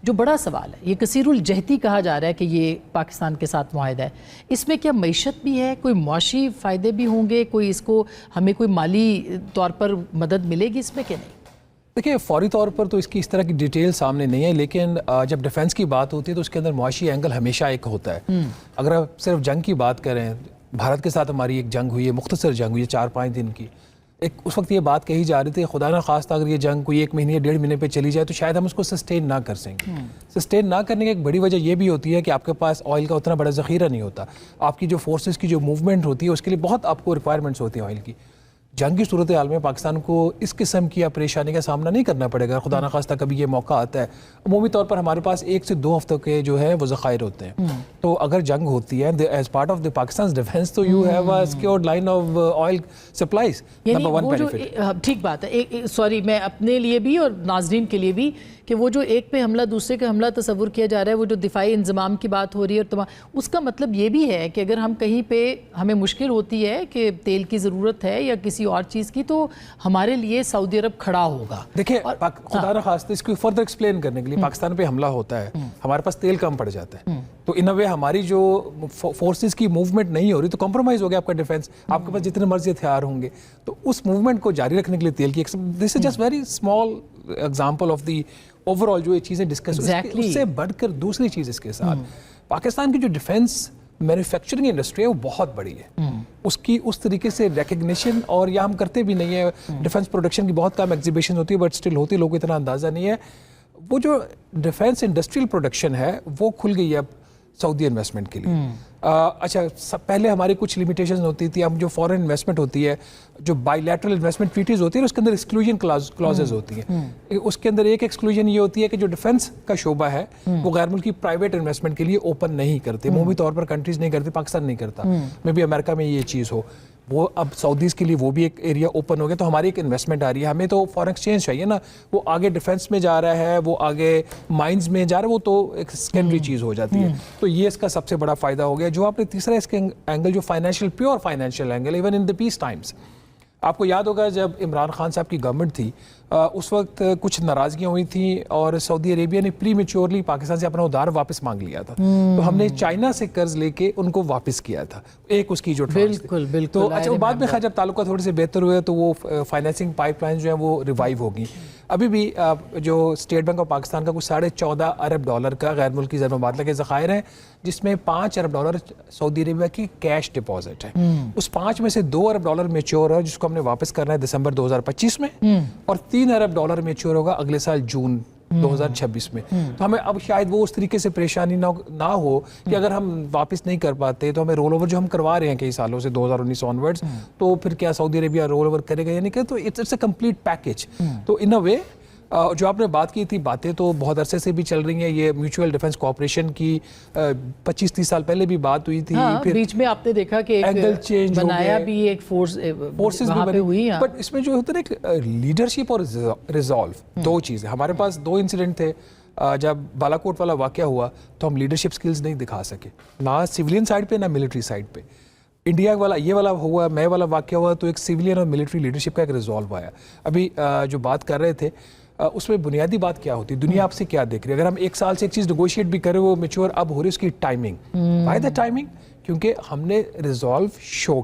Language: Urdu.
جو بڑا سوال ہے، یہ کثیر الجہتی کہا جا رہا ہے کہ یہ پاکستان کے ساتھ معاہدہ ہے، اس میں کیا معیشت بھی ہے، کوئی معاشی فائدے بھی ہوں گے، کوئی اس کو ہمیں کوئی مالی طور پر مدد ملے گی اس میں کہ نہیں؟ دیکھیے فوری طور پر تو اس کی اس طرح کی ڈیٹیل سامنے نہیں ہے، لیکن جب ڈیفنس کی بات ہوتی ہے تو اس کے اندر معاشی اینگل ہمیشہ ایک ہوتا ہے. اگر آپ صرف جنگ کی بات کریں، بھارت کے ساتھ ہماری ایک جنگ ہوئی ہے، مختصر جنگ ہوئی ہے 4-5 دن کی. اس وقت یہ بات کہی جا رہی تھی خدا نہ خواستہ اگر یہ جنگ کوئی 1 مہینے یا 1.5 مہینے پہ چلی جائے تو شاید ہم اس کو سسٹین نہ کر سکیں. سسٹین نہ کرنے کی ایک بڑی وجہ یہ بھی ہوتی ہے کہ آپ کے پاس آئل کا اتنا بڑا ذخیرہ نہیں ہوتا. آپ کی جو فورسز کی جو موومنٹ ہوتی ہے اس کے لیے بہت آپ کو ریکوائرمنٹس ہوتی ہیں آئل کی. جنگ کی صورتحال میں پاکستان کو اس قسم کی پریشانی کا سامنا نہیں کرنا پڑے گا. خدا نخواستہ کبھی یہ موقع آتا ہے، عمومی طور پر ہمارے پاس 1 سے 2 ہفتوں کے جو ہے وہ ذخائر ہوتے ہیں. تو اگر جنگ ہوتی ہے as part of the Pakistan defence تو you have a secured line of oil supplies. Number 1 benefit. ٹھیک بات ہے، سوری میں اپنے لیے بھی اور ناظرین کے لیے بھی، کہ وہ جو ایک پہ حملہ دوسرے کا حملہ تصور کیا جا رہا ہے، وہ جو دفاعی انضمام کی بات ہو رہی ہے، اور اس کا مطلب یہ بھی ہے کہ اگر ہم کہیں پہ ہمیں مشکل ہوتی ہے کہ تیل کی ضرورت ہے یا کسی اور چیز کی، تو ہمارے لیے سعودی عرب کھڑا ہوگا. دیکھیں خدا نہ خواستہ اس کو فردر ایکسپلین کرنے کے لیے پاکستان پہ حملہ ہوتا ہے، ہمارے پاس تیل کم پڑ جاتا ہے، تو ان وے ہماری جو فورسز کی موومنٹ نہیں ہو رہی تو کمپرومائز ہو گیا آپ کا ڈیفنس. آپ کے پاس جتنے مرضی ہتھیار ہوں گے تو اس موومنٹ کو جاری رکھنے کے لیے تیل کی this is just very small example of the overall جو یہ چیزیں ڈسکس. اس سے بڑھ کر دوسری چیز اس کے ساتھ پاکستان کی جو ڈیفنس مینوفیکچرنگ انڈسٹری ہے وہ بہت بڑی ہے. اس کی اس طریقے سے ریکگنیشن اور یا ہم کرتے بھی نہیں ہے. ڈیفنس پروڈکشن کی بہت کم ایگزیبیشن ہوتی ہے بٹ اسٹل ہوتی ہے، لوگوں کو اتنا اندازہ نہیں ہے. وہ جو ڈیفنس انڈسٹریل پروڈکشن ہے وہ کھل گئی ہے اب سعودی انویسٹمنٹ کے لیے. اچھا پہلے ہماری کچھ لمیٹیشنز ہوتی تھی. اب جو فورن انویسٹمنٹ ہوتی ہے، جو بائی لیٹرل انویسٹمنٹ ٹریٹیز ہوتی ہے اس کے اندر ایکسکلوژن کلازز ہوتی ہیں. اس کے اندر ایک ایکسکلوژن یہ ہوتی ہے کہ جو ڈیفنس کا شعبہ ہے وہ غیر ملکی پرائیویٹ انویسٹمنٹ کے لیے اوپن نہیں کرتے. عمومی طور پر کنٹریز نہیں کرتی، پاکستان نہیں کرتا. میں بھی امریکہ میں یہ چیز ہو، وہ اب سعودیز کے لیے وہ بھی ایک ایریا اوپن ہو گیا. تو ہماری ایک انویسٹمنٹ آ رہی ہے. ہمیں تو فارن ایکسچینج چاہیے نا، وہ آگے ڈیفنس میں جا رہا ہے، وہ آگے مائنز میں جا رہا ہے، وہ تو ایک سیکنڈری چیز ہو جاتی ہے. تو یہ اس کا سب سے بڑا فائدہ ہو گیا. جو آپ نے تیسرا اس کے اینگل جو financial, pure financial angle, even in the peace times, آپ کو یاد ہوگا جب عمران خان صاحب کی گورنمنٹ تھی اس وقت کچھ ناراضگیاں ہوئی تھیں اور سعودی عربیہ نے پری میچورلی پاکستان سے اپنا ادھار واپس مانگ لیا تھا. تو ہم نے چائنا سے قرض لے کے ان کو واپس کیا تھا. ایک اس کی جو بالکل تو اچھا بعد میں خیر جب تعلقات تھوڑے سے بہتر ہوئے تو وہ فائنینسنگ پائپ لائن جو ہیں وہ ریوائیو ہوگی. ابھی بھی جو اسٹیٹ بینک آف پاکستان کا کچھ $14.5 ارب کا غیر ملکی زر مبادلہ کے ذخائر ہیں، جس میں $5 ارب سعودی عربیہ کی کیش ڈپازٹ ہے. اس 5 میں سے $2 ارب میچور ہے جس کو ہم نے واپس کرنا ہے دسمبر 2025 میں، اور $3 ارب میچور ہوگا اگلے سال جون 2026 میں. تو ہمیں اب شاید وہ اس طریقے سے پریشانی نہ ہو کہ اگر ہم واپس نہیں کر پاتے تو ہمیں رول اوور جو ہم کروا رہے ہیں کئی سالوں سے 2019 آنورڈز، تو پھر کیا سعودی عربیہ رول اوور کرے گا یا نہیں کرے. تو اٹس اے کمپلیٹ پیکج. تو ان اے وے جو آپ نے بات کی تھی، باتیں تو بہت عرصے سے بھی چل رہی ہیں. یہ میوچول ڈیفنس کوآپریشن کی 25-30 سال پہلے بھی بات ہوئی تھی. پھر بیچ میں آپ نے دیکھا کہ اینگل چینج بنایا بھی ایک فورسز وہاں پہ ہوئی ہیں. بٹ اس میں جو ہوتا ہے ایک لیڈرشپ اور ریزالو، دو چیزیں. ہمارے پاس 2 انسیڈنٹ تھے. جب بالاکوٹ والا واقعہ ہوا تو ہم لیڈرشپ سکلز نہیں دکھا سکے، نہ سیولین سائڈ پہ نہ ملٹری سائڈ پہ. انڈیا والا یہ والا ہوا، میں والا واقعہ ہوا تو ایک سیولین اور ملٹری لیڈرشپ کا ایک ریزالو آیا. ابھی جو بات کر رہے تھے اس میں بنیادی بات کیا ہوتی ہے، دنیا آپ سے کیا دیکھ رہی ہے. اگر ہم 1 سال سے ایک چیز نیگوشیٹ بھی کریں وہ میچور اب ہو رہی ہے، اس کی ٹائمنگ. بائی دا ٹائمنگ، کیونکہ ہم نے ریزالو شو